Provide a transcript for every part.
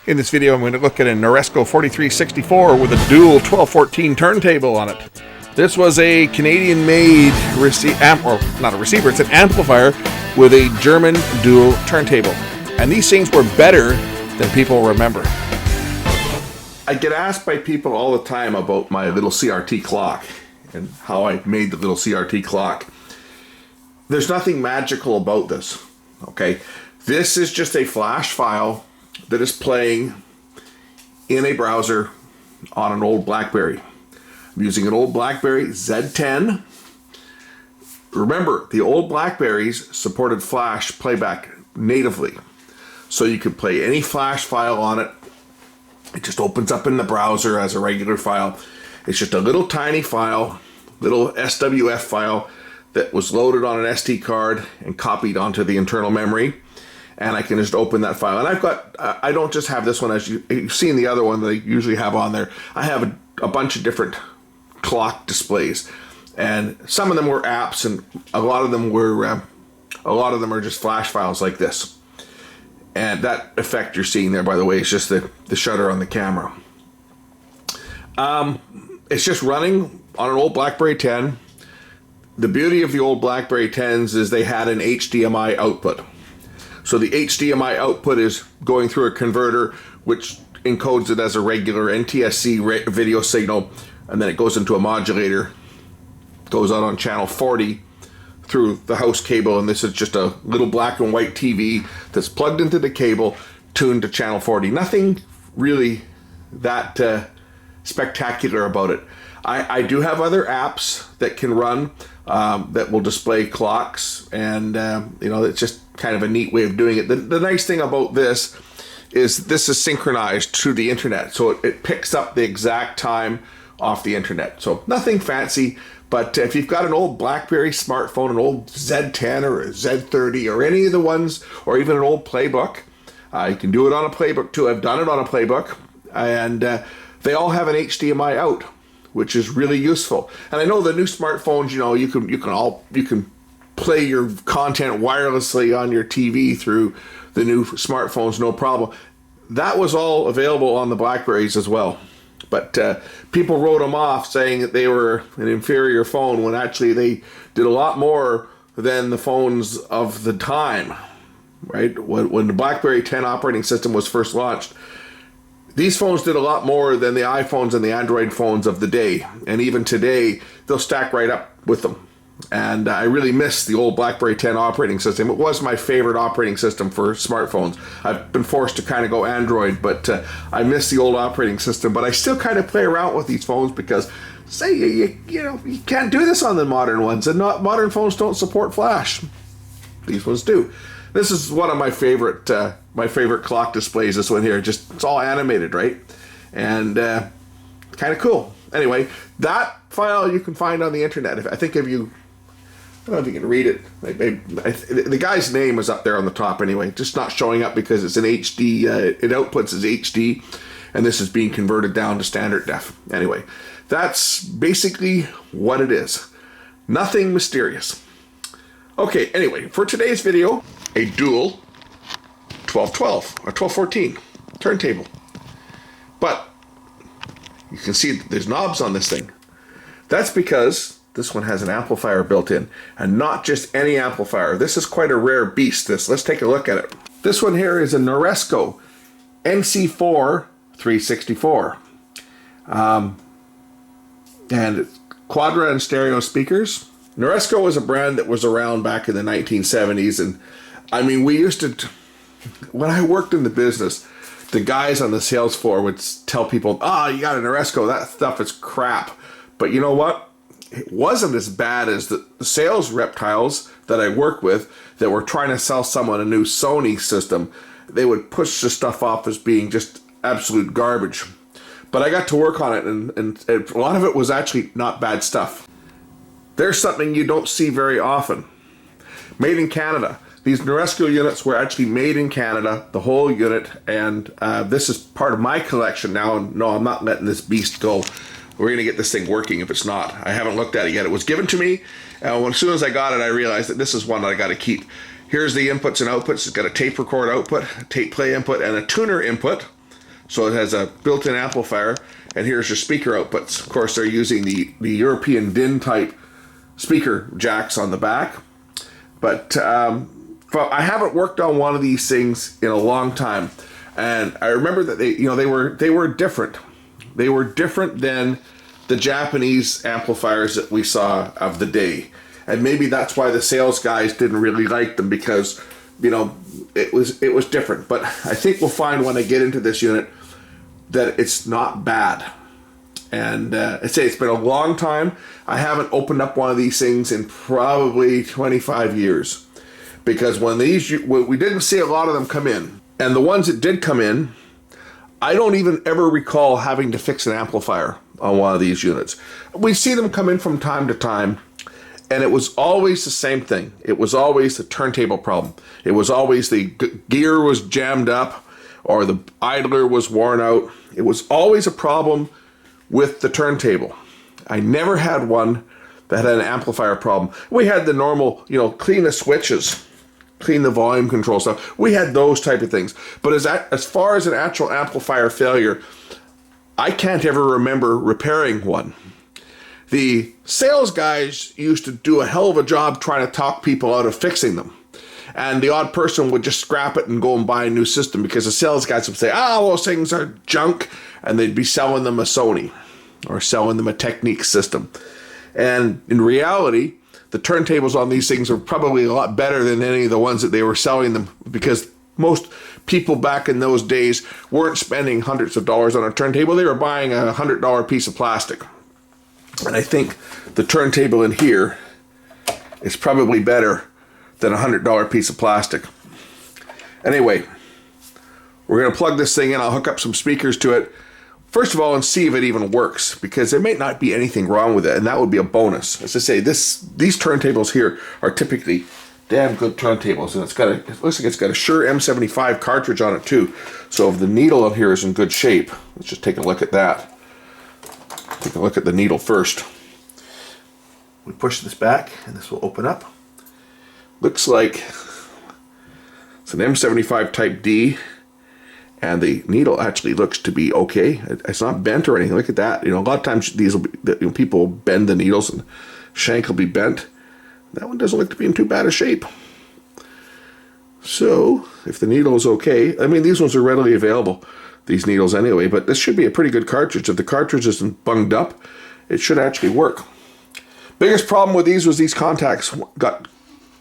In this video, I'm going to look at a Noresco 4364 with a dual 1214 turntable on it. This was a Canadian-made it's an amplifier with a German dual turntable. And these things were better than people remember. I get asked by people all the time about my little CRT clock and how I made the little CRT clock. There's nothing magical about this, okay? This is just a flash file that is playing in a browser on an old BlackBerry. I'm using an old BlackBerry Z10. Remember, the old BlackBerries supported flash playback natively. So you could play any flash file on it. It just opens up in the browser as a regular file. It's just a little tiny file, little SWF file that was loaded on an SD card and copied onto the internal memory. And I can just open that file. And I've got, I don't just have this one, as you've seen the other one that I usually have on there. I have a bunch of different clock displays. And some of them were apps, and a lot of them are just flash files like this. And that effect you're seeing there, by the way, is just the shutter on the camera. It's just running on an old BlackBerry 10. The beauty of the old BlackBerry 10s is they had an HDMI output. So the HDMI output is going through a converter which encodes it as a regular NTSC video signal, and then it goes into a modulator, goes out on channel 40 through the house cable, and this is just a little black and white TV that's plugged into the cable, tuned to channel 40. Nothing really that spectacular about it. I do have other apps that can run that will display clocks, and it's just kind of a neat way of doing it. The nice thing about this is synchronized to the internet, so it picks up the exact time off the internet. So nothing fancy, but if you've got an old BlackBerry smartphone, an old Z10 or a Z30 or any of the ones, or even an old Playbook, you can do it on a Playbook too. I've done it on a Playbook, and they all have an HDMI out, which is really useful. And I know the new smartphones, you can play your content wirelessly on your TV through the new smartphones, no problem. That was all available on the BlackBerries as well. But people wrote them off saying that they were an inferior phone when actually they did a lot more than the phones of the time, right? When the BlackBerry 10 operating system was first launched, these phones did a lot more than the iPhones and the Android phones of the day. And even today, they'll stack right up with them. And I really miss the old BlackBerry 10 operating system. It was my favorite operating system for smartphones. I've been forced to kind of go Android, but I miss the old operating system. But I still kind of play around with these phones because, say, you can't do this on the modern ones. And modern phones don't support flash. These ones do. This is one of my favorite clock displays, this one here. It's all animated, right? And kind of cool. Anyway, that file you can find on the internet. I don't know if you can read it. The guy's name is up there on the top anyway, just not showing up because it's an HD, it outputs as HD, and this is being converted down to standard def. Anyway, that's basically what it is. Nothing mysterious. Okay, anyway, for today's video, a dual 1212 or 1214 turntable. But you can see that there's knobs on this thing. That's because this one has an amplifier built in, and not just any amplifier. This is quite a rare beast, this. Let's take a look at it. This one here is a Noresco NC4 364. And it's quadra and stereo speakers. Noresco was a brand that was around back in the 1970s, and I mean, we used to, when I worked in the business, the guys on the sales floor would tell people, you got a Noresco, that stuff is crap. But you know what? It wasn't as bad as the sales reptiles that I work with that were trying to sell someone a new Sony system. They would push the stuff off as being just absolute garbage. But I got to work on it, and a lot of it was actually not bad stuff. There's something you don't see very often. Made in Canada. These Noresco units were actually made in Canada, the whole unit, and this is part of my collection now. No, I'm not letting this beast go. We're going to get this thing working if it's not. I haven't looked at it yet. It was given to me, and as soon as I got it, I realized that this is one that I got to keep. Here's the inputs and outputs. It's got a tape record output, a tape play input, and a tuner input. So it has a built-in amplifier, and here's your speaker outputs. Of course, they're using the European DIN type speaker jacks on the back. But I haven't worked on one of these things in a long time, and I remember that they were different. They were different than the Japanese amplifiers that we saw of the day, and maybe that's why the sales guys didn't really like them, because it was different. But I think we'll find when I get into this unit that it's not bad. And I say it's been a long time. I haven't opened up one of these things in probably 25 years, because when we didn't see a lot of them come in, and the ones that did come in, I don't even ever recall having to fix an amplifier on one of these units. We see them come in from time to time, and it was always the same thing. It was always the turntable problem. It was always the gear was jammed up, or the idler was worn out. It was always a problem with the turntable. I never had one that had an amplifier problem. We had the normal, clean the switches, clean the volume control stuff. We had those type of things. But as far as an actual amplifier failure, I can't ever remember repairing one. The sales guys used to do a hell of a job trying to talk people out of fixing them. And the odd person would just scrap it and go and buy a new system, because the sales guys would say, those things are junk, and they'd be selling them a Sony or selling them a Technique system. And in reality, the turntables on these things are probably a lot better than any of the ones that they were selling them, because most people back in those days weren't spending hundreds of dollars on a turntable. They were buying a $100 piece of plastic. And I think the turntable in here is probably better than a $100 piece of plastic. Anyway, we're going to plug this thing in. I'll hook up some speakers to it, first of all, and see if it even works, because there may not be anything wrong with it, and that would be a bonus. As I say, these turntables here are typically damn good turntables, and it looks like it's got a Shure M75 cartridge on it too. So if the needle on here is in good shape, let's just take a look at that. Take a look at the needle first. We push this back, and this will open up. Looks like it's an M75 Type D, and the needle actually looks to be okay. It's not bent or anything. Look at that. A lot of times these will be, people bend the needles and shank will be bent. That one doesn't look to be in too bad a shape. So if the needle is okay, I mean, these ones are readily available, these needles anyway, but this should be a pretty good cartridge. If the cartridge isn't bunged up, it should actually work. Biggest problem with these was these contacts got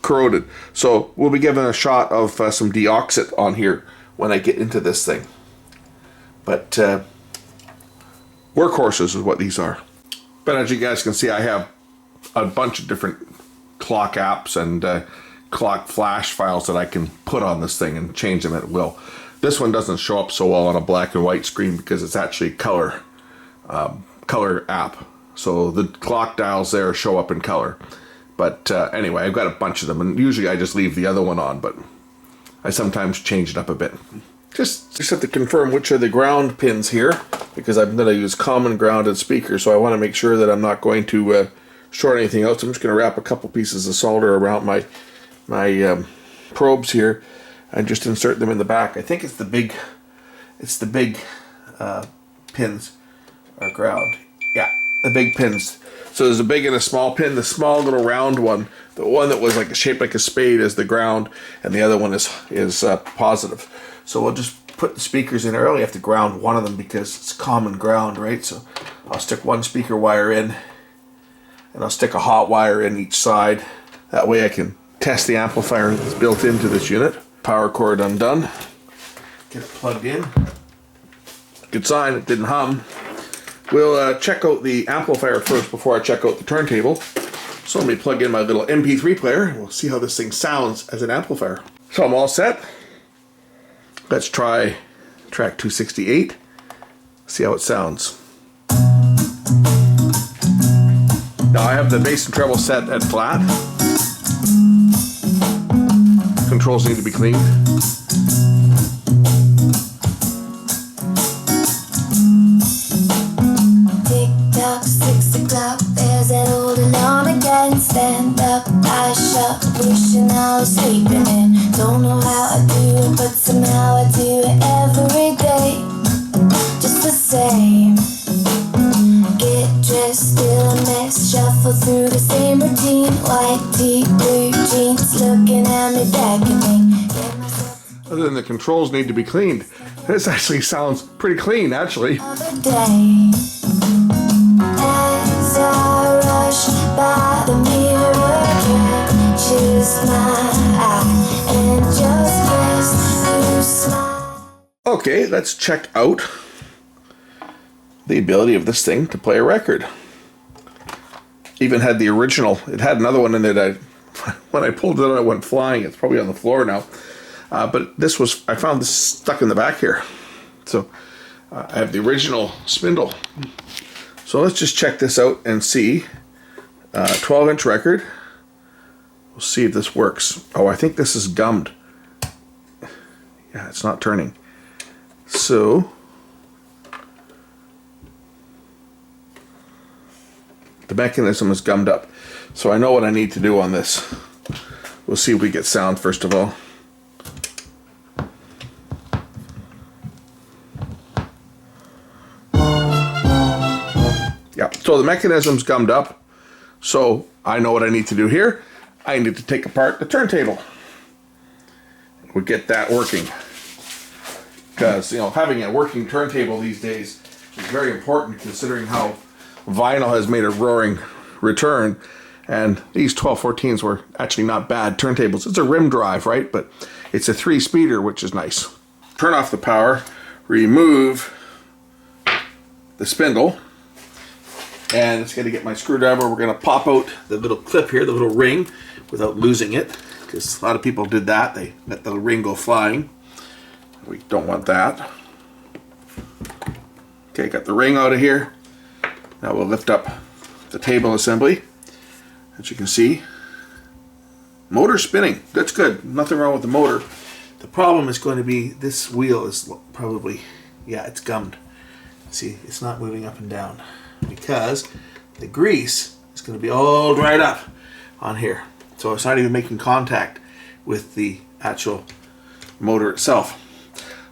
corroded. So we'll be giving a shot of some deoxit on here when I get into this thing. But workhorses is what these are. But as you guys can see, I have a bunch of different clock apps and clock flash files that I can put on this thing and change them at will. This one doesn't show up so well on a black and white screen because it's actually color app. So the clock dials there show up in color. But anyway, I've got a bunch of them, and usually I just leave the other one on, but I sometimes change it up a bit. Just have to confirm which are the ground pins here, because I'm going to use common grounded speakers, so I want to make sure that I'm not going to short anything else. I'm just going to wrap a couple pieces of solder around my probes here and just insert them in the back. I think it's the big pins are ground. Yeah, the big pins. So there's a big and a small pin. The small little round one, the one that was shaped like a spade, is the ground, and the other one is positive. So we'll just put the speakers in. I only have to ground one of them because it's common ground, right? So I'll stick one speaker wire in, and I'll stick a hot wire in each side. That way I can test the amplifier that's built into this unit. Power cord undone. Get it plugged in. Good sign, it didn't hum. We'll check out the amplifier first before I check out the turntable. So let me plug in my little MP3 player, and we'll see how this thing sounds as an amplifier. So I'm all set. Let's try track 268. See how it sounds. Now I have the bass and treble set at flat. Controls need to be cleaned. Tick-tock, 6 o'clock, there's that old alarm again. Stand up, eyes shut, wishing I was sleeping in. Don't know how I do it, but somehow I do it every day. shuffle through the same routine. White tee, blue jeans, looking at me beckoning. Other than the controls need to be cleaned, this actually sounds pretty clean, actually. Other day, as I rush by the mirror, choose my eye and just press you smile. Okay, let's check out the ability of this thing to play a record. Even had the original. It had another one in there that when I pulled it out, it went flying. It's probably on the floor now. But this was, I found this stuck in the back here. So I have the original spindle. So let's just check this out and see. 12-inch record. We'll see if this works. Oh, I think this is gummed. Yeah, it's not turning. So the mechanism is gummed up. So I know what I need to do on this. We'll see if we get sound first of all. Yeah, so the mechanism's gummed up. So I know what I need to do here. I need to take apart the turntable. We'll get that working. Because, you know, having a working turntable these days is very important considering how vinyl has made a roaring return. And these 1214s were actually not bad turntables. It's a rim drive, right? But it's a 3-speeder, which is nice. Turn off the power, remove the spindle, and it's going to get my screwdriver. We're going to pop out the little clip here, the little ring, without losing it, because a lot of people did that. They let the ring go flying. We don't want that. Okay, got the ring out of here. Now we'll lift up the table assembly. As you can see, motor spinning. That's good. Nothing wrong with the motor. The problem is going to be this wheel is probably, yeah, it's gummed. See, it's not moving up and down because the grease is going to be all dried up on here. So it's not even making contact with the actual motor itself.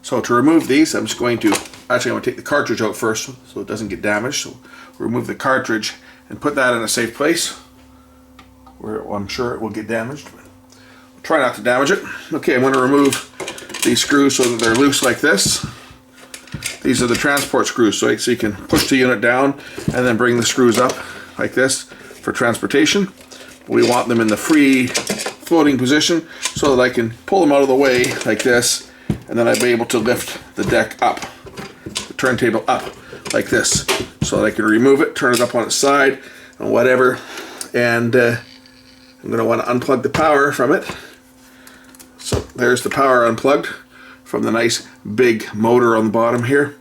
So to remove these, I'm just going to, actually I'm going to take the cartridge out first so it doesn't get damaged. So remove the cartridge and put that in a safe place where I'm sure it will get damaged. Try not to damage it. Okay, I'm going to remove these screws so that they're loose like this. These are the transport screws, so you can push the unit down and then bring the screws up like this for transportation. We want them in the free floating position so that I can pull them out of the way like this, and then I'll be able to lift the deck up, the turntable up like this, so that I can remove it, turn it up on its side, and whatever. And I'm going to want to unplug the power from it. So there's the power unplugged from the nice big motor on the bottom here.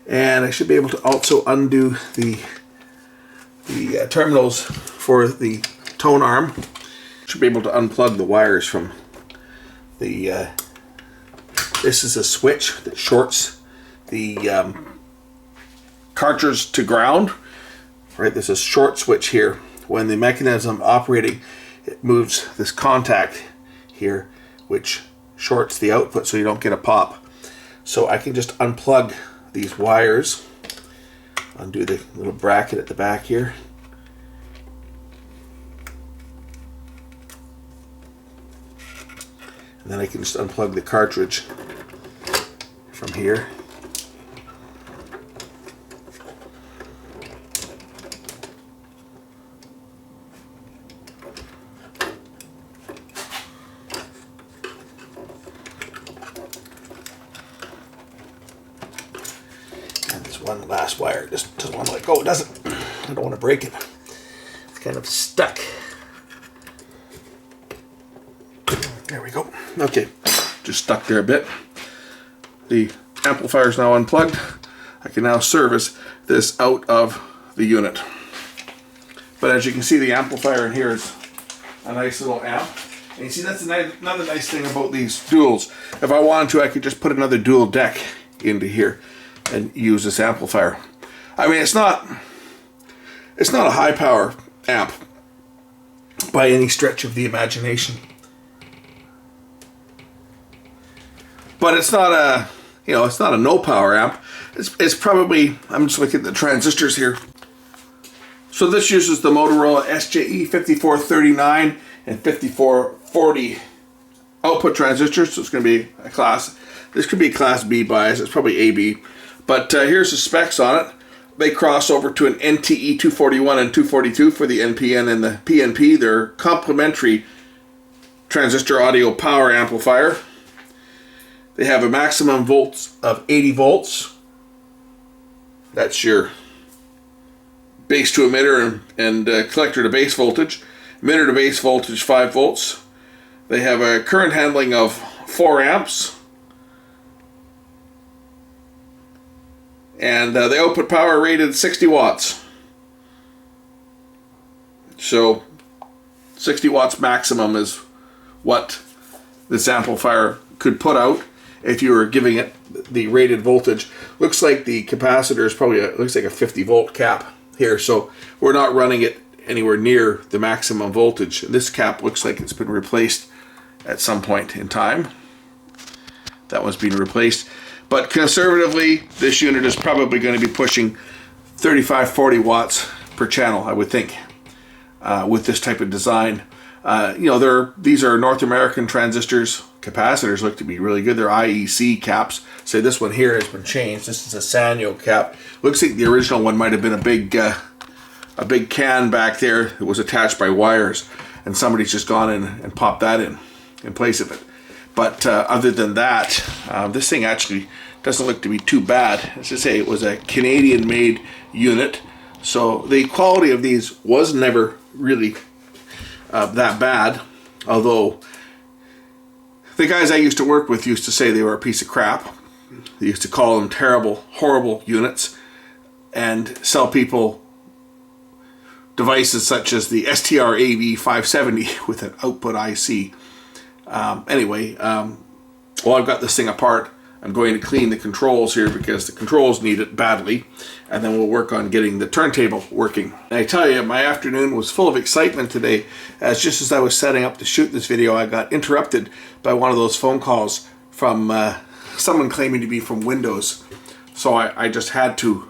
And I should be able to also undo the terminals for the tone arm. Should be able to unplug the wires from the this is a switch that shorts the cartridge to ground. Right, there's a short switch here. When the mechanism operating, it moves this contact here, which shorts the output so you don't get a pop. So I can just unplug these wires, undo the little bracket at the back here. And then I can just unplug the cartridge from here. One last wire just doesn't want to let go, does it? I don't want to break it. It's kind of stuck. There we go. Okay, just stuck there a bit. The amplifier is now unplugged. I can now service this out of the unit. But as you can see, the amplifier in here is a nice little amp. And you see, that's another nice thing about these duals. If I wanted to, I could just put another dual deck into here and use this amplifier. I mean, it's not a high power amp by any stretch of the imagination, but it's not a, you know, it's not a no power amp. It's probably, I'm just looking at the transistors here. So this uses the Motorola SJE 5439 and 5440 output transistors. So it's going to be a class, this could be a class B bias, it's probably AB. But here's the specs on it. They cross over to an NTE 241 and 242 for the NPN and the PNP. They're complementary transistor audio power amplifier. They have a maximum volts of 80 volts. That's your base to emitter and collector to base voltage. Emitter to base voltage 5 volts. They have a current handling of 4 amps. And the output power rated 60 watts. So 60 watts maximum is what this amplifier could put out if you were giving it the rated voltage. Looks like the capacitor is probably looks like a 50 volt cap here, so we're not running it anywhere near the maximum voltage. This cap looks like it's been replaced at some point in time. That one's been replaced, but conservatively this unit is probably going to be pushing 35-40 watts per channel, I would think, with this type of design. You know, these are North American transistors. Capacitors look to be really good. They're IEC caps. So this one here has been changed. This is a Sanyo cap. Looks like the original one might have been a big can back there that was attached by wires, and somebody's just gone in and popped that in place of it. But other than that, this thing actually doesn't look to be too bad. As I say, it was a Canadian-made unit, so the quality of these was never really that bad, although the guys I used to work with used to say they were a piece of crap. They used to call them terrible, horrible units, and sell people devices such as the STR AV570 with an output IC. Anyway, while I've got this thing apart, I'm going to clean the controls here because the controls need it badly, and then we'll work on getting the turntable working. And I tell you, my afternoon was full of excitement today, as just as I was setting up to shoot this video, I got interrupted by one of those phone calls from someone claiming to be from Windows. So I just had to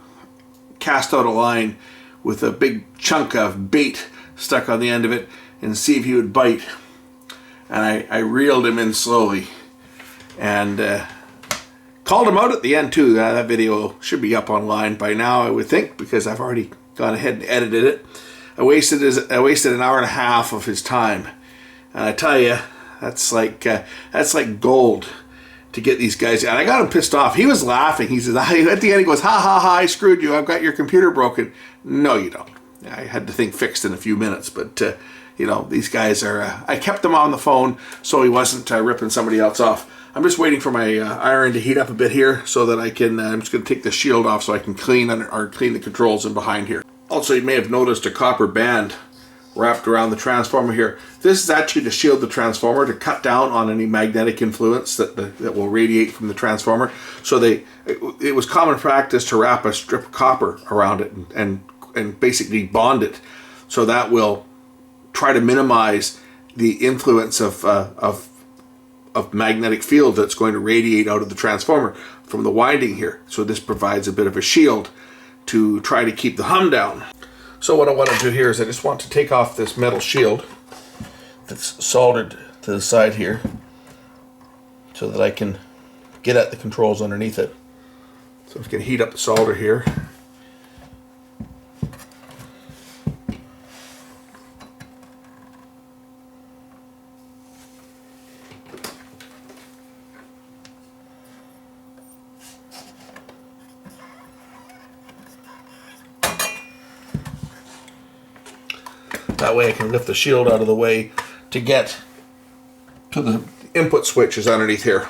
cast out a line with a big chunk of bait stuck on the end of it and see if he would bite. And I reeled him in slowly and called him out at the end too. That video should be up online by now, I would think, because I've already gone ahead and edited it. I wasted an hour and a half of his time, and I tell you, that's like gold to get these guys. And I got him pissed off. He was laughing. He says, at the end, he goes, "Ha ha ha! I screwed you. I've got your computer broken." No, you don't. I had the thing fixed in a few minutes, but you know, these guys are. I kept them on the phone so he wasn't ripping somebody else off. I'm just waiting for my iron to heat up a bit here so that I can, I'm just going to take the shield off so I can clean the controls in behind here. Also, you may have noticed a copper band wrapped around the transformer here. This is actually to shield the transformer, to cut down on any magnetic influence that will radiate from the transformer. So it was common practice to wrap a strip of copper around it and basically bond it. So that will try to minimize the influence of magnetic field that's going to radiate out of the transformer from the winding here. So this provides a bit of a shield to try to keep the hum down. So what I want to do here is I just want to take off this metal shield that's soldered to the side here so that I can get at the controls underneath it. So I'm just going to heat up the solder here. That way I can lift the shield out of the way to get to the input switches underneath here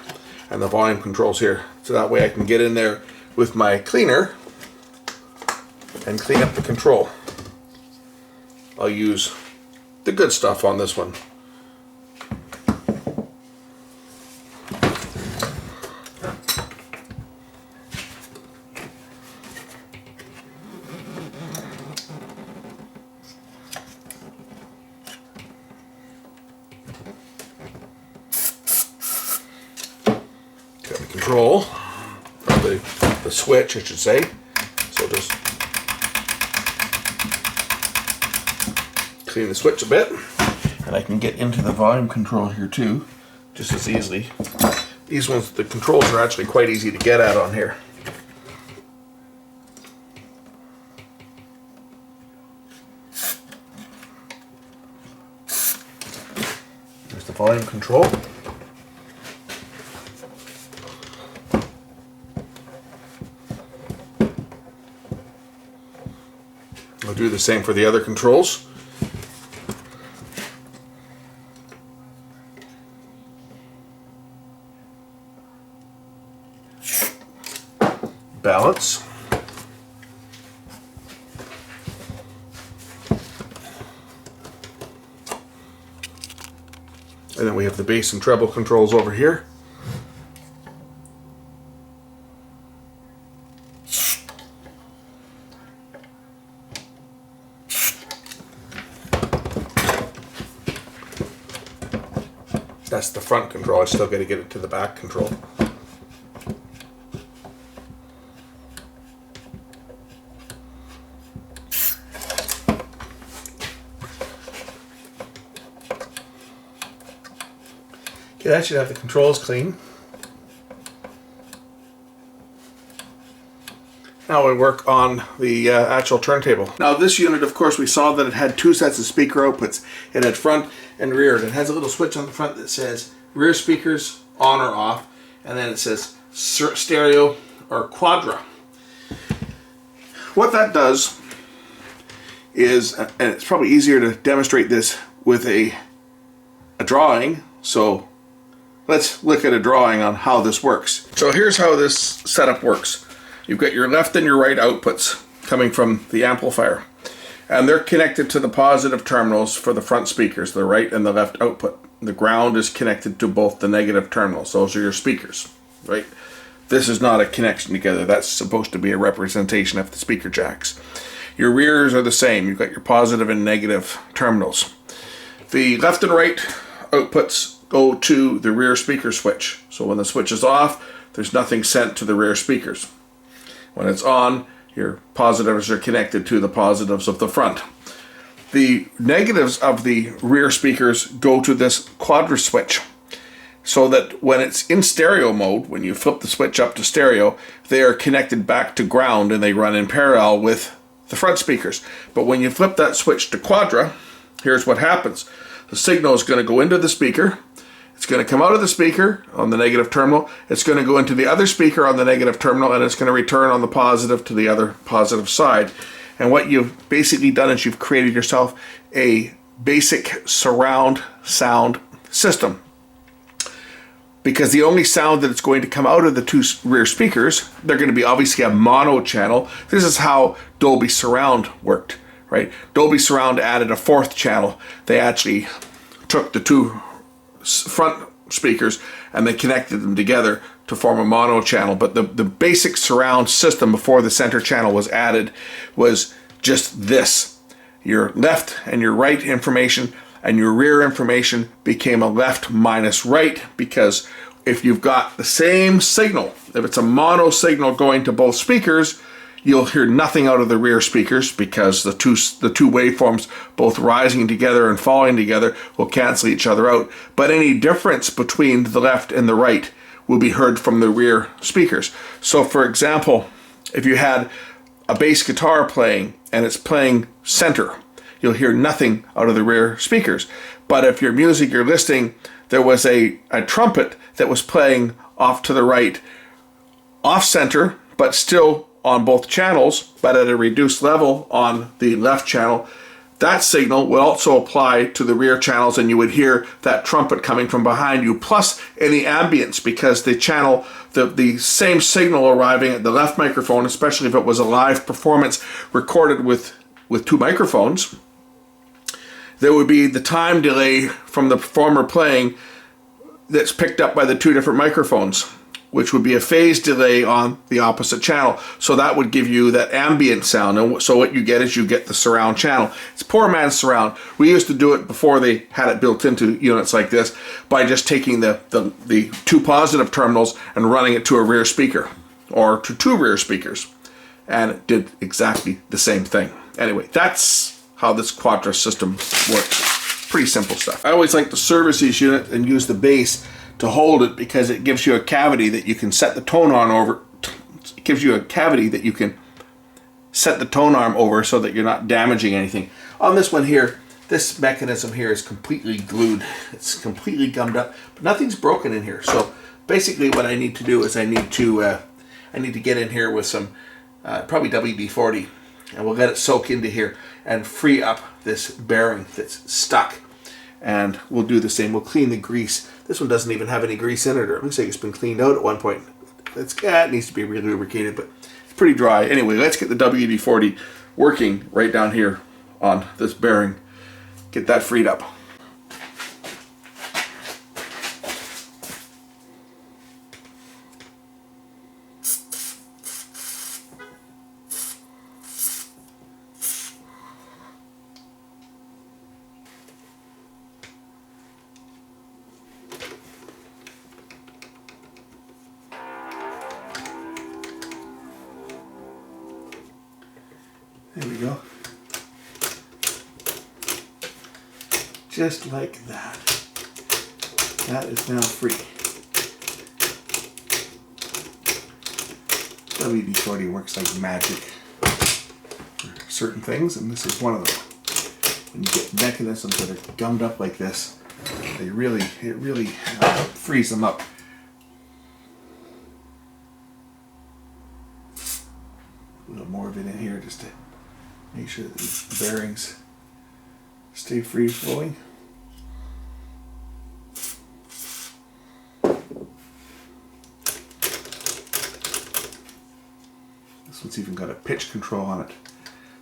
and the volume controls here. So that way I can get in there with my cleaner and clean up the control. I'll use the good stuff on this one. Control, or the switch, I should say. So just clean the switch a bit, and I can get into the volume control here too, just as easily. These ones, the controls are actually quite easy to get at on here. There's the volume control. I'll do the same for the other controls. Balance. And then we have the bass and treble controls over here. That's the front control. I still got to get it to the back control. Okay, that should have the controls clean. Now we work on the actual turntable. Now this unit, of course, we saw that it had two sets of speaker outputs. It had front and rear. It has a little switch on the front that says rear speakers on or off, and then it says stereo or quadra. What that does is, and it's probably easier to demonstrate this with a drawing, so let's look at a drawing on how this works. So here's how this setup works. You've got your left and your right outputs coming from the amplifier, and they're connected to the positive terminals for the front speakers, the right and the left output. The ground is connected to both the negative terminals. Those are your speakers, right? This is not a connection together. That's supposed to be a representation of the speaker jacks. Your rears are the same. You've got your positive and negative terminals. The left and right outputs go to the rear speaker switch. So when the switch is off, there's nothing sent to the rear speakers. When it's on, your positives are connected to the positives of the front. The negatives of the rear speakers go to this quadra switch, so that when it's in stereo mode, when you flip the switch up to stereo, they are connected back to ground and they run in parallel with the front speakers. But when you flip that switch to quadra, here's what happens. The signal is going to go into the speaker. It's going to come out of the speaker on the negative terminal. It's going to go into the other speaker on the negative terminal, and it's going to return on the positive to the other positive side. And what you've basically done is you've created yourself a basic surround sound system. Because the only sound that it's going to come out of the two rear speakers, they're going to be obviously a mono channel. This is how Dolby Surround worked, right? Dolby Surround added a fourth channel. They actually took the two front speakers and they connected them together to form a mono channel. But the basic surround system before the center channel was added was just this. Your left and your right information and your rear information became a left minus right, because if you've got the same signal, if it's a mono signal going to both speakers, you'll hear nothing out of the rear speakers, because the two waveforms, both rising together and falling together, will cancel each other out. But any difference between the left and the right will be heard from the rear speakers. So for example, if you had a bass guitar playing and it's playing center, you'll hear nothing out of the rear speakers. But if your music you're listening, there was a trumpet that was playing off to the right, off center, but still on both channels, but at a reduced level on the left channel, that signal will also apply to the rear channels, and you would hear that trumpet coming from behind you, plus any ambience, because the channel, the same signal arriving at the left microphone, especially if it was a live performance recorded with two microphones, there would be the time delay from the performer playing that's picked up by the two different microphones, which would be a phase delay on the opposite channel. So that would give you that ambient sound. And so what you get is you get the surround channel. It's poor man's surround. We used to do it before they had it built into units like this by just taking the two positive terminals and running it to a rear speaker or to two rear speakers. And it did exactly the same thing. Anyway, that's how this Quattro system works. Pretty simple stuff. I always like to service these units and use the base to hold it because it gives you a cavity that you can set the tone on over. It gives you a cavity that you can set the tone arm over so that you're not damaging anything. On this one here, this mechanism here is completely glued. It's completely gummed up, but nothing's broken in here. So basically what I need to do is I need to get in here with some probably WD-40, and we'll let it soak into here and free up this bearing that's stuck. And we'll do the same. We'll clean the grease. This one doesn't even have any grease in it, or it looks like it's been cleaned out at one point. It needs to be re-lubricated, but it's pretty dry. Anyway, let's get the WD-40 working right down here on this bearing. Get that freed up. There we go. Just like that. That is now free. WD-40 works like magic for certain things, and this is one of them. When you get mechanisms that are gummed up like this, it really frees them up. A little more of it in here just to make sure that these bearings stay free flowing. This one's even got a pitch control on it.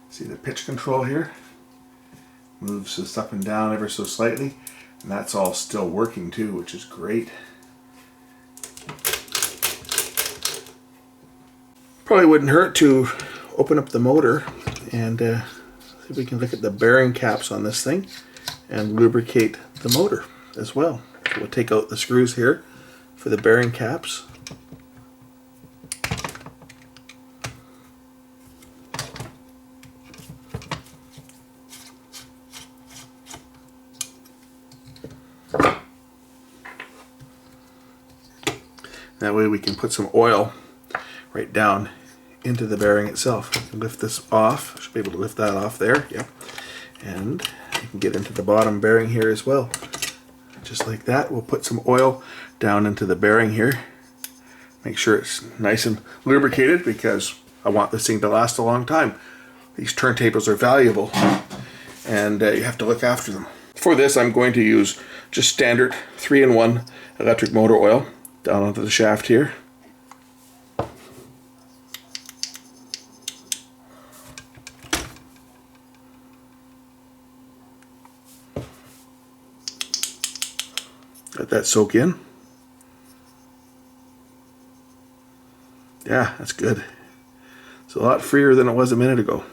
See the pitch control here? Moves this up and down ever so slightly, and that's all still working too, which is great. Probably wouldn't hurt to open up the motor and see if we can look at the bearing caps on this thing and lubricate the motor as well. So we'll take out the screws here for the bearing caps. That way we can put some oil right down into the bearing itself. You can lift this off. Should be able to lift that off there. Yep. And you can get into the bottom bearing here as well. Just like that. We'll put some oil down into the bearing here. Make sure it's nice and lubricated because I want this thing to last a long time. These turntables are valuable and you have to look after them. For this I'm going to use just standard 3-in-1 electric motor oil down onto the shaft here. Let that soak in. Yeah, that's good. It's a lot freer than it was a minute ago.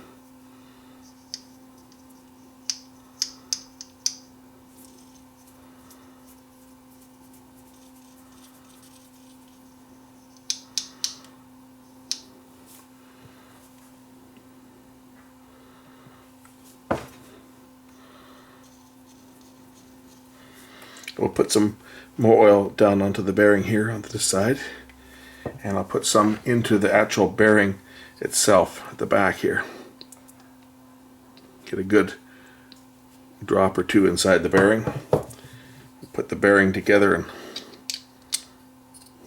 We'll put some more oil down onto the bearing here onto this side, and I'll put some into the actual bearing itself at the back here. Get a good drop or two inside the bearing. Put the bearing together and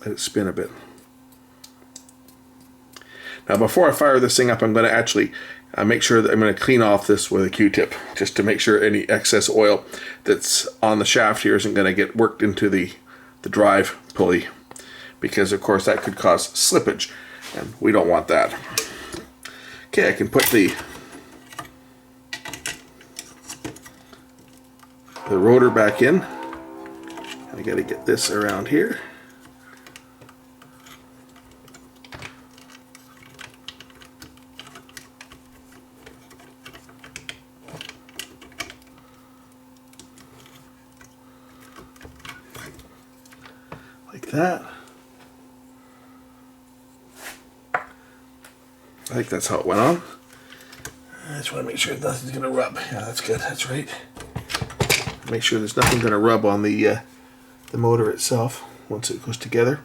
let it spin a bit. Now before I fire this thing up, I'm going to actually make sure that I'm going to clean off this with a Q-tip just to make sure any excess oil that's on the shaft here isn't going to get worked into the drive pulley, because of course that could cause slippage and we don't want that. Okay, I can put the rotor back in. I got to get this around here. Like that. I think that's how it went on. I just want to make sure nothing's going to rub. Yeah, that's good. That's right. Make sure there's nothing going to rub on the motor itself once it goes together.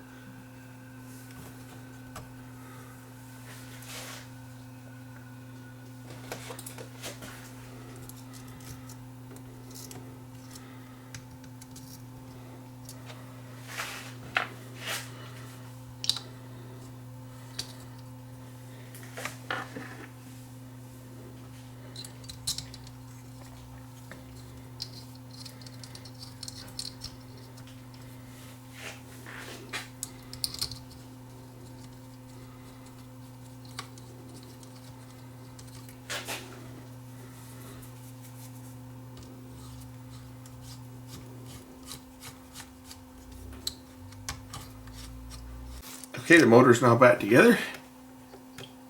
Okay, the motor's now back together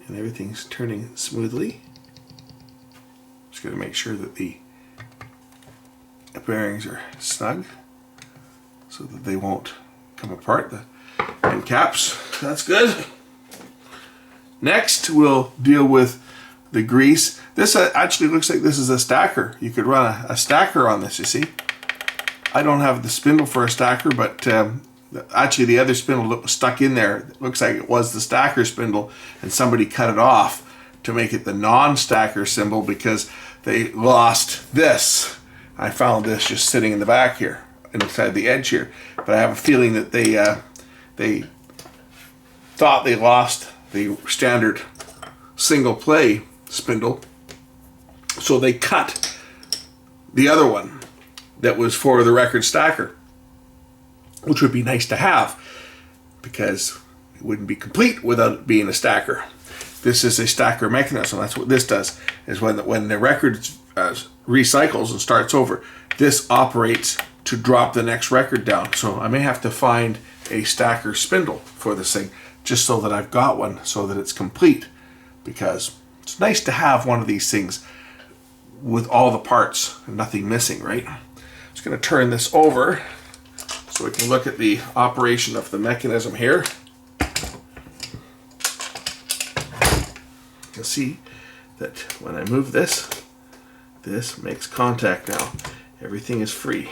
and everything's turning smoothly. Just got to make sure that the bearings are snug so that they won't come apart. The end caps, that's good. Next, we'll deal with the grease. This actually looks like this is a stacker. You could run a stacker on this, you see. I don't have the spindle for a stacker, but actually the other spindle that was stuck in there, it looks like it was the stacker spindle, and somebody cut it off to make it the non-stacker symbol because they lost this. I found this just sitting in the back here, inside the edge here, but I have a feeling that they thought they lost the standard single play spindle, so they cut the other one that was for the record stacker, which would be nice to have because it wouldn't be complete without it being a stacker. This is a stacker mechanism. That's what this does, is when the record recycles and starts over, this operates to drop the next record down. So I may have to find a stacker spindle for this thing just so that I've got one so that it's complete, because it's nice to have one of these things with all the parts and nothing missing, right? Just going to turn this over so we can look at the operation of the mechanism here. You'll see that when I move this, this makes contact now. Everything is free.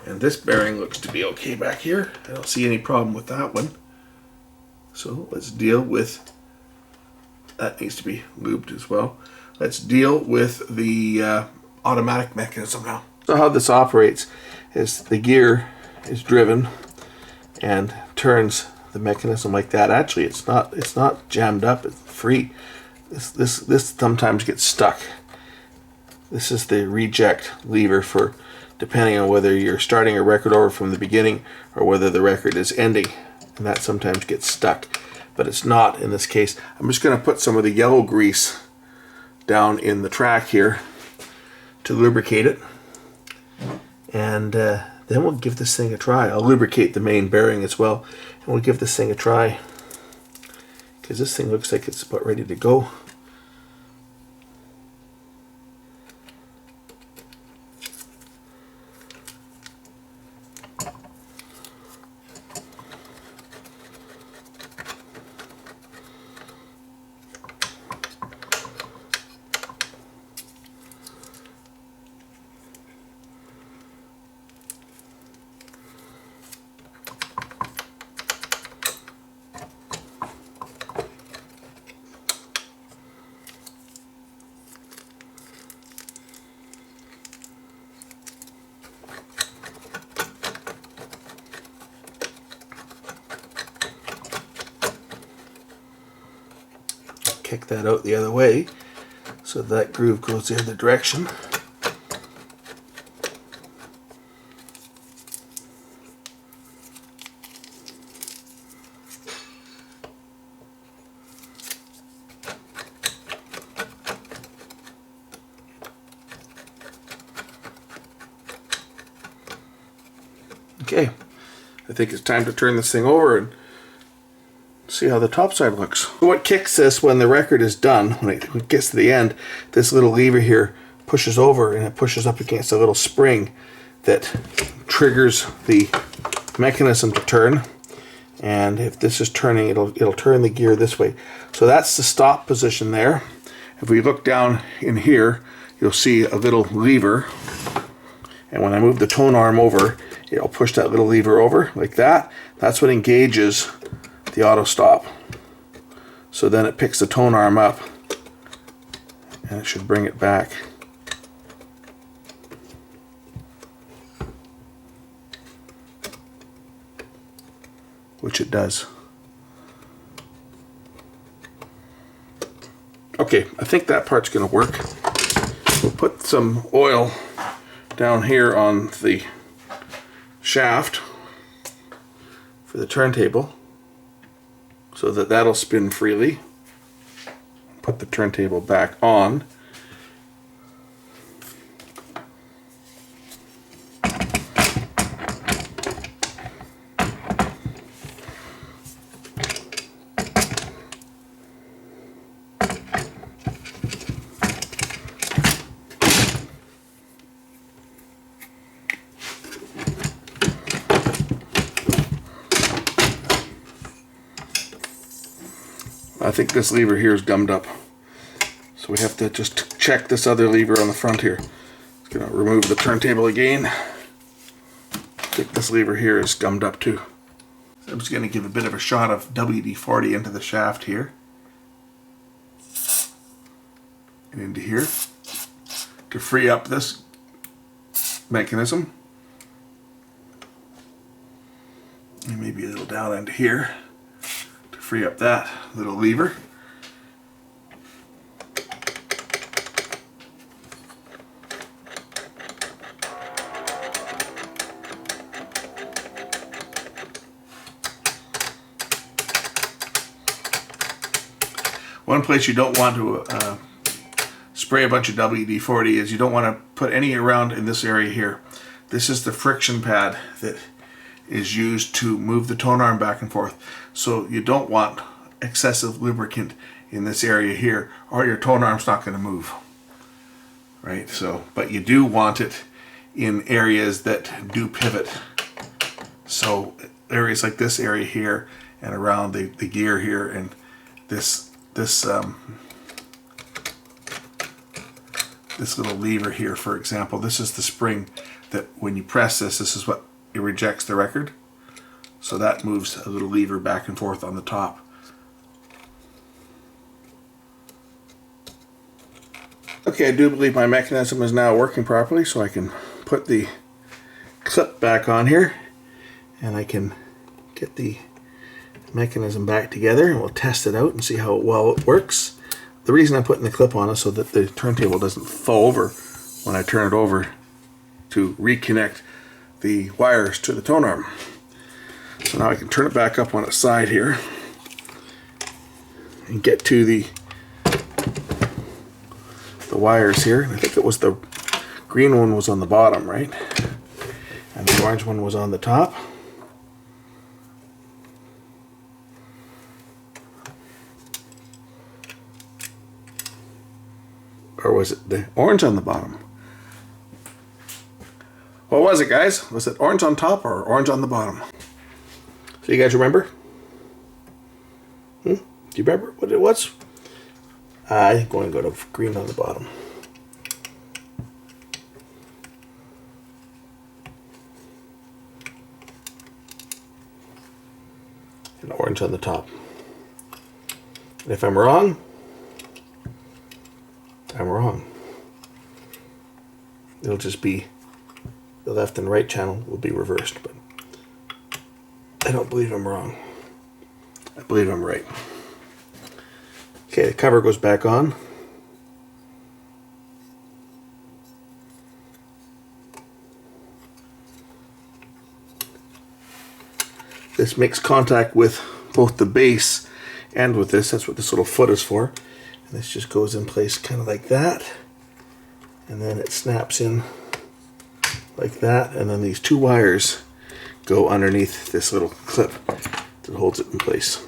And this bearing looks to be okay back here. I don't see any problem with that one. So let's deal with, that needs to be lubed as well. Let's deal with the automatic mechanism now. So how this operates is the gear is driven and turns the mechanism like that. Actually, it's not jammed up, it's free. This sometimes gets stuck. This is the reject lever for depending on whether you're starting a record over from the beginning or whether the record is ending, and that sometimes gets stuck, but it's not in this case. I'm just going to put some of the yellow grease down in the track here to lubricate it, and then we'll give this thing a try. I'll lubricate the main bearing as well, and we'll give this thing a try because this thing looks like it's about ready to go. Kick that out the other way so that groove goes the other direction. Okay, I think it's time to turn this thing over and see how the top side looks. What kicks this when the record is done, when it gets to the end, this little lever here pushes over and it pushes up against a little spring that triggers the mechanism to turn. And if this is turning, it'll turn the gear this way. So that's the stop position there. if we look down in here, you'll see a little lever. And when I move the tone arm over, it'll push that little lever over like that. That's what engages the auto stop. So then it picks the tone arm up and it should bring it back. Which it does. Okay, I think that part's going to work. We'll put some oil down here on the shaft for the turntable so that that'll spin freely. Put the turntable back on. I think this lever here is gummed up, so we have to just check this other lever on the front here. It's going to remove the turntable again. I think this lever here is gummed up too. So I'm just going to give a bit of a shot of WD-40 into the shaft here and into here to free up this mechanism, and maybe a little down into here to free up that little lever. One place you don't want to spray a bunch of WD-40 is you don't want to put any around in this area here. This is the friction pad that is used to move the tone arm back and forth. So you don't want excessive lubricant in this area here, or your tone arm's not going to move. Right? So, but you do want it in areas that do pivot. So areas like this area here and around the gear here and this little lever here, for example. This is the spring that when you press this is what it rejects the record. So that moves a little lever back and forth on the top. Okay, I do believe my mechanism is now working properly, so I can put the clip back on here and I can get the mechanism back together, and we'll test it out and see how well it works. The reason I'm putting the clip on is so that the turntable doesn't fall over when I turn it over to reconnect the wires to the tone arm. So now I can turn it back up on its side here and get to the wires here. I think it was the green one was on the bottom, right? And the orange one was on the top. Or was it the orange on the bottom? What was it, guys? Was it orange on top or orange on the bottom? So you guys remember? Do you remember what it was? I'm going to go to green on the bottom. And orange on the top. And if I'm wrong, I'm wrong. It'll just be the left and right channel will be reversed, but I don't believe I'm wrong. I believe I'm right. Okay, the cover goes back on. This makes contact with both the base and with this. That's what this little foot is for. And this just goes in place kind of like that. And then it snaps in like that. And then these two wires go underneath this little clip that holds it in place.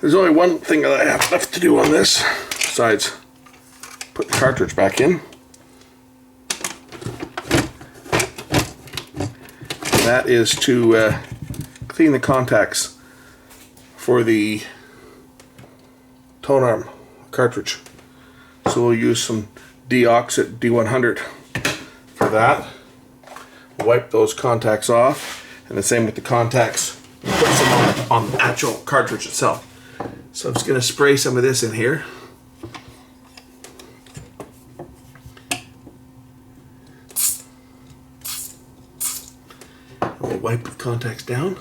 There's only one thing that I have left to do on this, besides put the cartridge back in. that is to clean the contacts for the tonearm cartridge. So we'll use some Deoxit D100 for that. Wipe those contacts off, and the same with the contacts. Put some on the actual cartridge itself. So I'm just going to spray some of this in here. And we'll wipe the contacts down.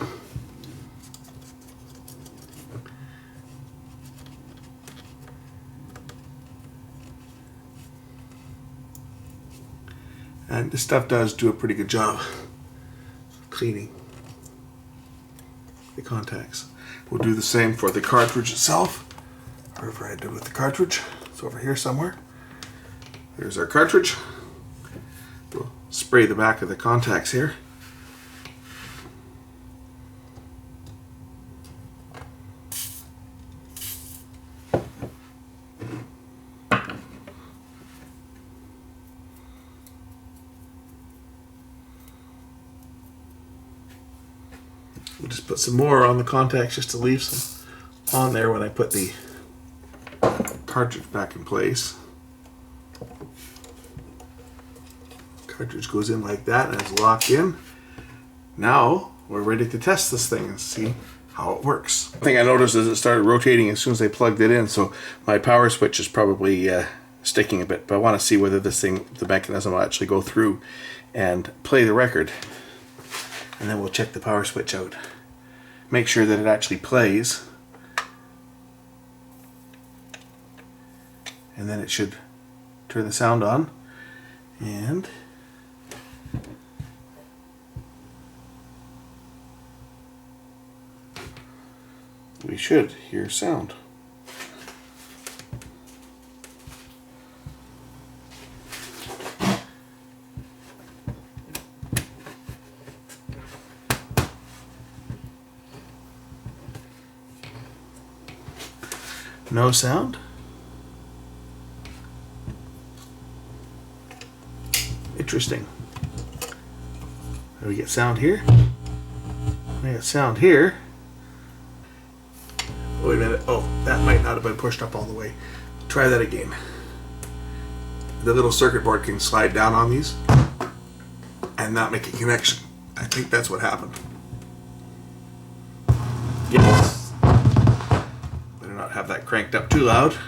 And this stuff does do a pretty good job cleaning the contacts. We'll do the same for the cartridge itself. Whatever I did with the cartridge, it's over here somewhere. There's our cartridge. We'll spray the back of the contacts here. We'll just put some more on the contacts just to leave some on there when I put the cartridge back in place. Cartridge goes in like that and is locked in. Now we're ready to test this thing and see how it works. The thing I noticed is it started rotating as soon as I plugged it in, so my power switch is probably sticking a bit, but I want to see whether this thing, the mechanism, will actually go through and play the record. And then we'll check the power switch out. Make sure that it actually plays. And then it should turn the sound on. And we should hear sound. No sound. Interesting. We get sound here. We get sound here. Wait a minute. Oh, that might not have been pushed up all the way. Try that again. The little circuit board can slide down on these and not make a connection. I think that's what happened. Yes. Better not have that cranked up too loud. Sit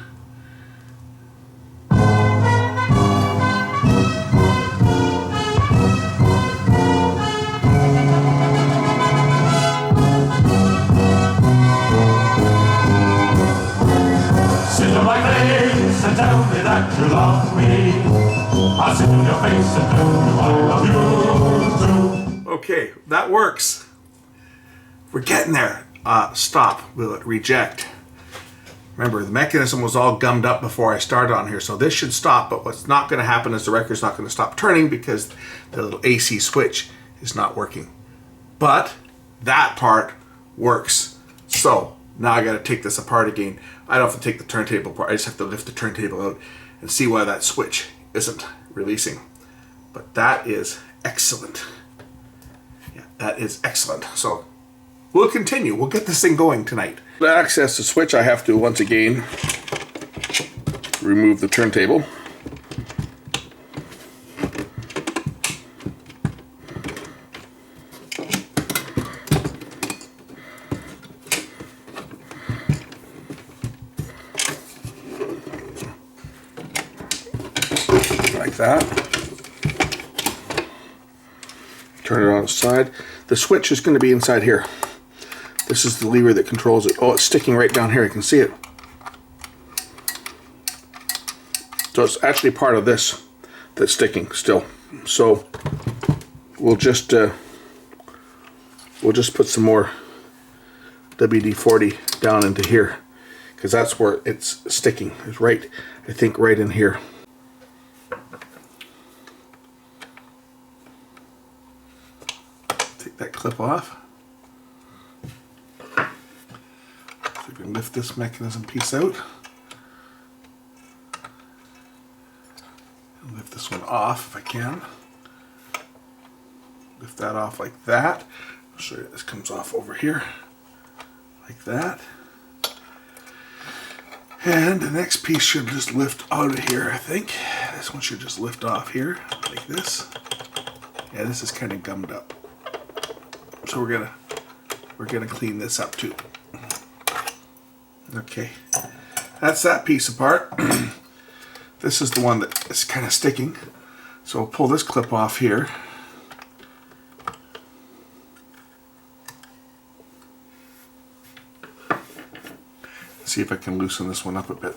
on my face and tell me that you love me. I'll sit in your face and tell you I love you too. Okay, that works. We're getting there. Stop. Will it reject? Remember, the mechanism was all gummed up before I started on here, so this should stop, but what's not going to happen is the record's not going to stop turning because the little AC switch is not working. But that part works. So now I got to take this apart again. I don't have to take the turntable apart. I just have to lift the turntable out and see why that switch isn't releasing. But that is excellent. Yeah, that is excellent. So we'll continue. We'll get this thing going tonight. To access the switch, I have to once again remove the turntable. Like that. Turn it on its side. The switch is going to be inside here. This is the lever that controls it. Oh, it's sticking right down here. You can see it. So it's actually part of this that's sticking still. So we'll just put some more WD-40 down into here because that's where it's sticking. It's right, I think, right in here. Take that clip off. So we can lift this mechanism piece out. Lift this one off if I can. lift that off like that. I'll show you, this comes off over here, like that. And the next piece should just lift out of here, I think. This one should just lift off here, like this. Yeah, this is kind of gummed up. So we're gonna clean this up too. Okay, that's that piece apart. This is the one that is kind of sticking. So we'll pull this clip off here. See if I can loosen this one up a bit.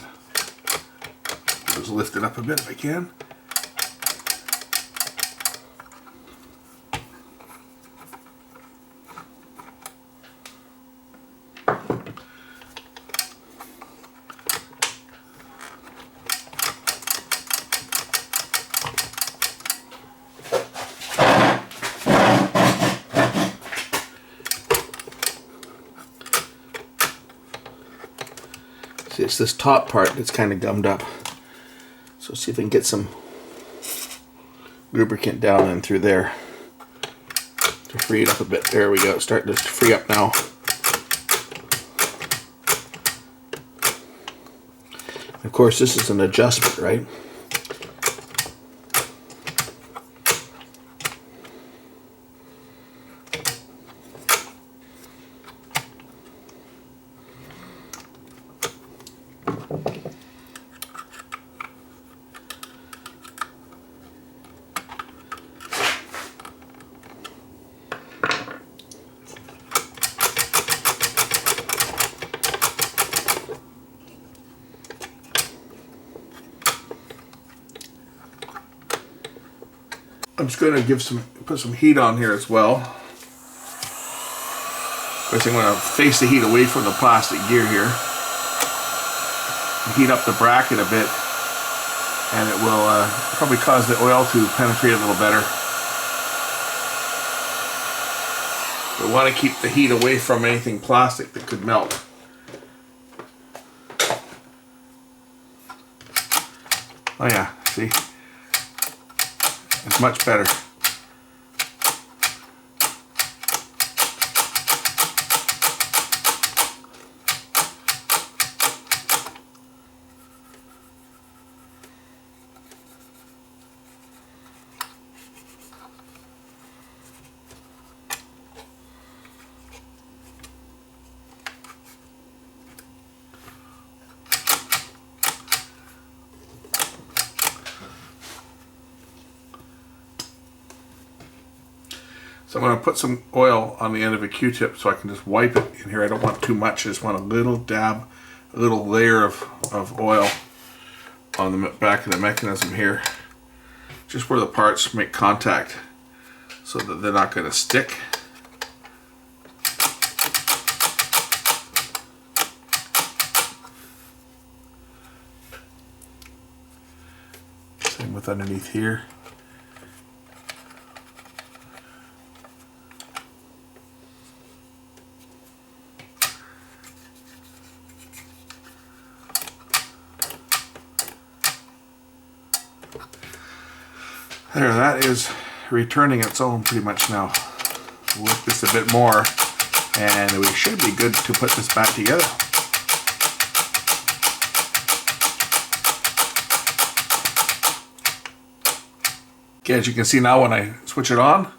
Just lift it up a bit if I can. See, it's this top part that's kind of gummed up. So see if I can get some lubricant down in through there to free it up a bit. There we go. It's starting to free up now. Of course, this is an adjustment, right? I'm just going to put some heat on here as well. First, I'm going to face the heat away from the plastic gear here. Heat up the bracket a bit, and it will probably cause the oil to penetrate a little better. We want to keep the heat away from anything plastic that could melt. Oh yeah, see? It's much better. So I'm going to put some oil on the end of a Q-tip so I can just wipe it in here. I don't want too much. I just want a little dab, a little layer of oil on the back of the mechanism here. Just where the parts make contact so that they're not going to stick. Same with underneath here. There, that is returning its own pretty much now. We'll work this a bit more, and we should be good to put this back together. Okay, as you can see now, when I switch it on,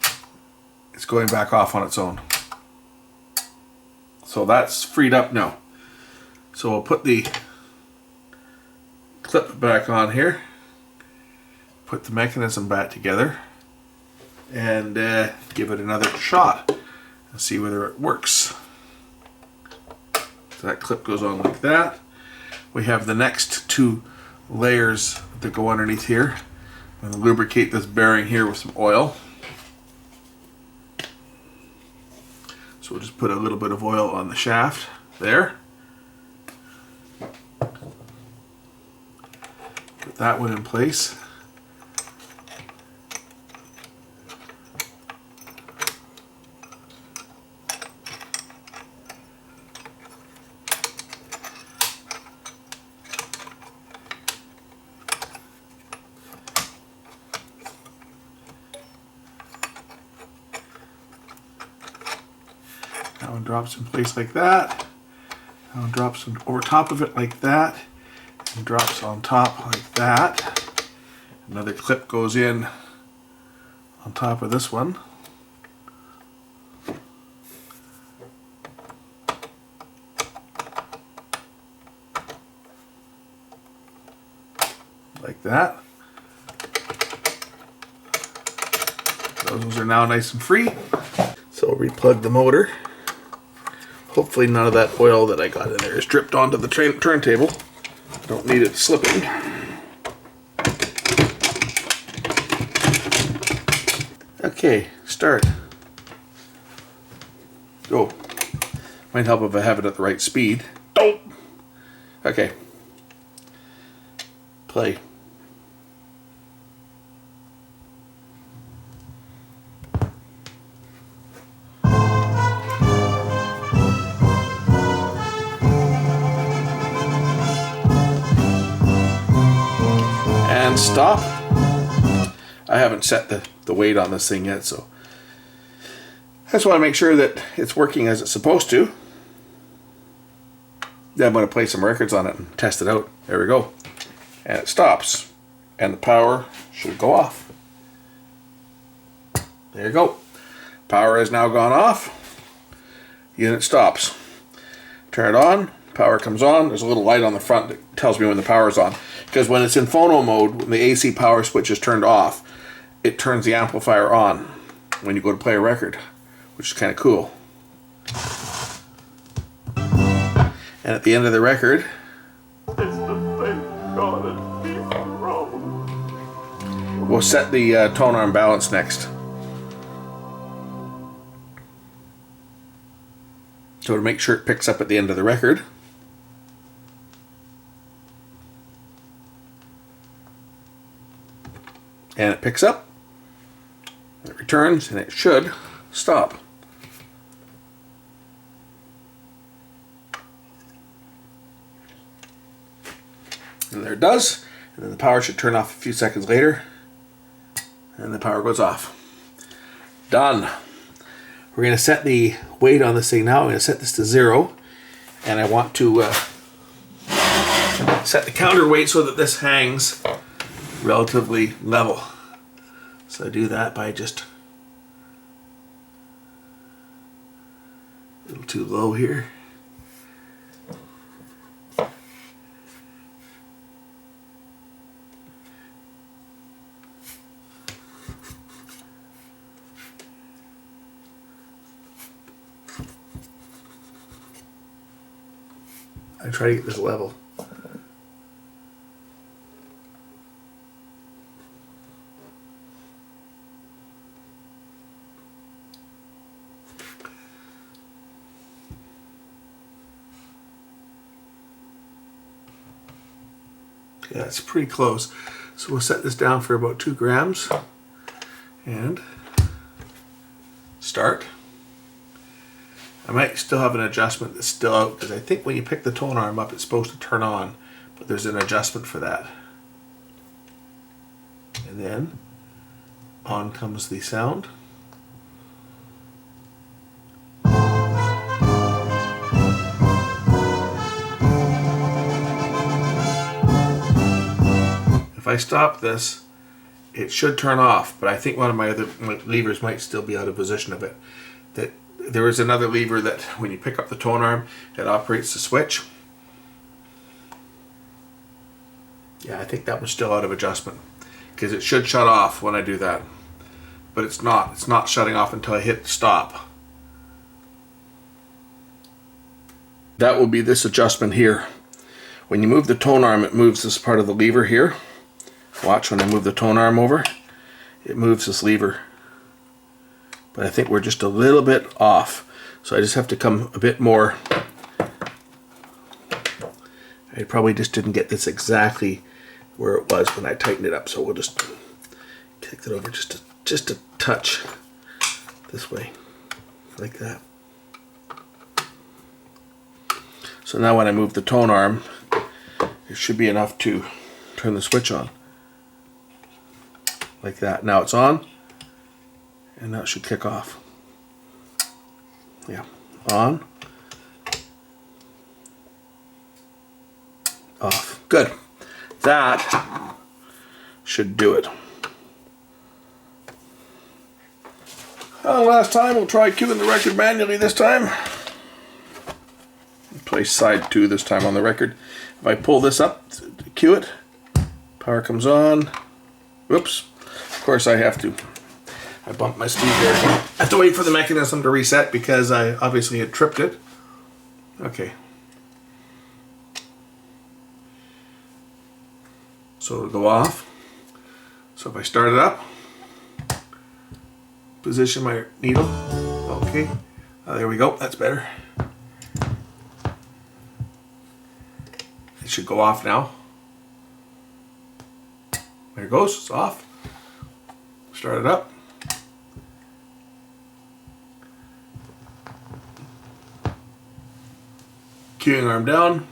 it's going back off on its own. So that's freed up now. So we'll put the clip back on here. Put the mechanism back together and give it another shot and see whether it works. So that clip goes on like that. We have the next two layers that go underneath here. I'm going to lubricate this bearing here with some oil. So we'll just put a little bit of oil on the shaft there. Put that one in place. one drops in place like that. That one drops over top of it like that. And drops on top like that. Another clip goes in on top of this one. Like that. Those are now nice and free. So I'll replug the motor. Hopefully none of that oil that I got in there is dripped onto the turntable. Don't need it slipping. Okay, start. Go. Might help if I have it at the right speed. Oh! Okay. Play. And stop. I haven't set the weight on this thing yet, so I just want to make sure that it's working as it's supposed to. Then I'm going to play some records on it and test it out. There we go. And it stops. And the power should go off. There you go. Power has now gone off. Unit stops. Turn it on. Power comes on. There's a little light on the front that tells me when the power's on. Because when it's in phono mode, when the AC power switch is turned off, it turns the amplifier on when you go to play a record, which is kind of cool. And at the end of the record, we'll set the tone arm balance next. So to make sure it picks up at the end of the record, and it picks up, it returns, and it should stop. And there it does. And then the power should turn off a few seconds later, and the power goes off. Done. We're going to set the weight on this thing now. I'm going to set this to 0, and I want to set the counterweight so that this hangs relatively level. So I do that by just a little too low here. I try to get this level. Yeah, it's pretty close. So we'll set this down for about 2 grams and start. I might still have an adjustment that's still out because I think when you pick the tone arm up, it's supposed to turn on, but there's an adjustment for that. And then on comes the sound. If I stop this, it should turn off, but I think one of my other levers might still be out of position a bit. That there is another lever that when you pick up the tone arm, it operates the switch. Yeah, I think that one's still out of adjustment because it should shut off when I do that, but it's not. It's not shutting off until I hit stop. That will be this adjustment here. When you move the tone arm, it moves this part of the lever here. Watch when I move the tone arm over, it moves this lever. But I think we're just a little bit off. So I just have to come a bit more. I probably just didn't get this exactly where it was when I tightened it up. So we'll just kick it over just a touch this way, like that. So now when I move the tone arm, it should be enough to turn the switch on. Like that. Now it's on, and that should kick off. Yeah, On. Off. Good. That should do it. Last time, we'll try cueing the record manually this time. Play side 2 this time on the record. If I pull this up to cue it, power comes on. Whoops. Of course I bumped my speed there. I have to wait for the mechanism to reset because I obviously had tripped it. Okay. So it'll go off. So if I start it up, position my needle. Okay. There we go. That's better. It should go off now. There it goes. It's off. Start it up. Cueing arm down.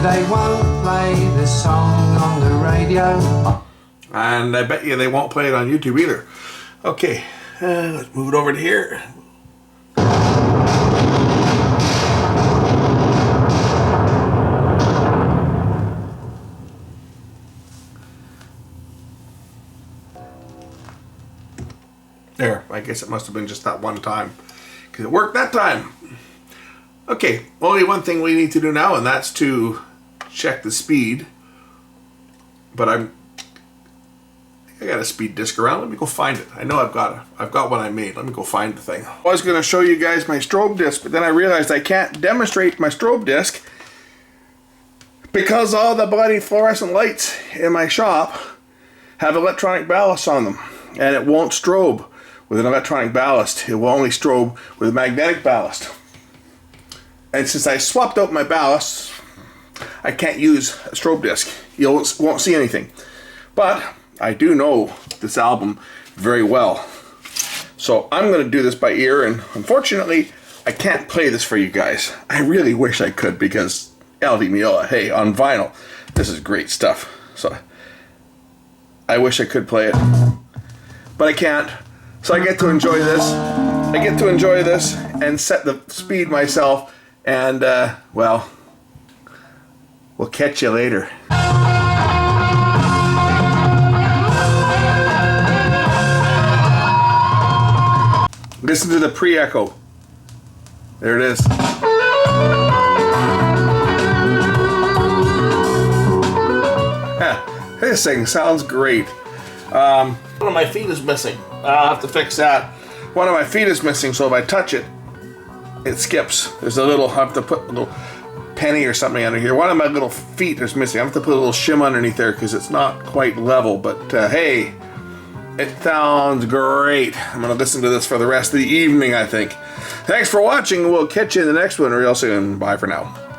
They won't play this song on the radio. And I bet you they won't play it on YouTube either. Okay, let's move it over to here. There, I guess it must have been just that one time, because it worked that time. Okay, only one thing we need to do now, and that's to check the speed. But I got a speed disc around. Let me go find it. I know I've got one I made. Let me go find the thing. I was going to show you guys my strobe disc, but then I realized I can't demonstrate my strobe disc because all the bloody fluorescent lights in my shop have electronic ballast on them, and it won't strobe with an electronic ballast. It will only strobe with magnetic ballast. And since I swapped out my ballast, I can't use a strobe disc. You won't see anything. But I do know this album very well. So I'm going to do this by ear, and unfortunately, I can't play this for you guys. I really wish I could, because LD Miola, hey, on vinyl, this is great stuff. So I wish I could play it, but I can't. So I get to enjoy this. I get to enjoy this and set the speed myself. And, well, we'll catch you later. Listen to the pre-echo. There it is. Yeah, this thing sounds great. One of my feet is missing. I'll have to fix that. One of my feet is missing, so if I touch it, it skips. There's a little, I have to put a little penny or something under here. One of my little feet is missing. I have to put a little shim underneath there because it's not quite level, but hey, it sounds great. I'm going to listen to this for the rest of the evening, I think. Thanks for watching. We'll catch you in the next one real soon. Bye for now.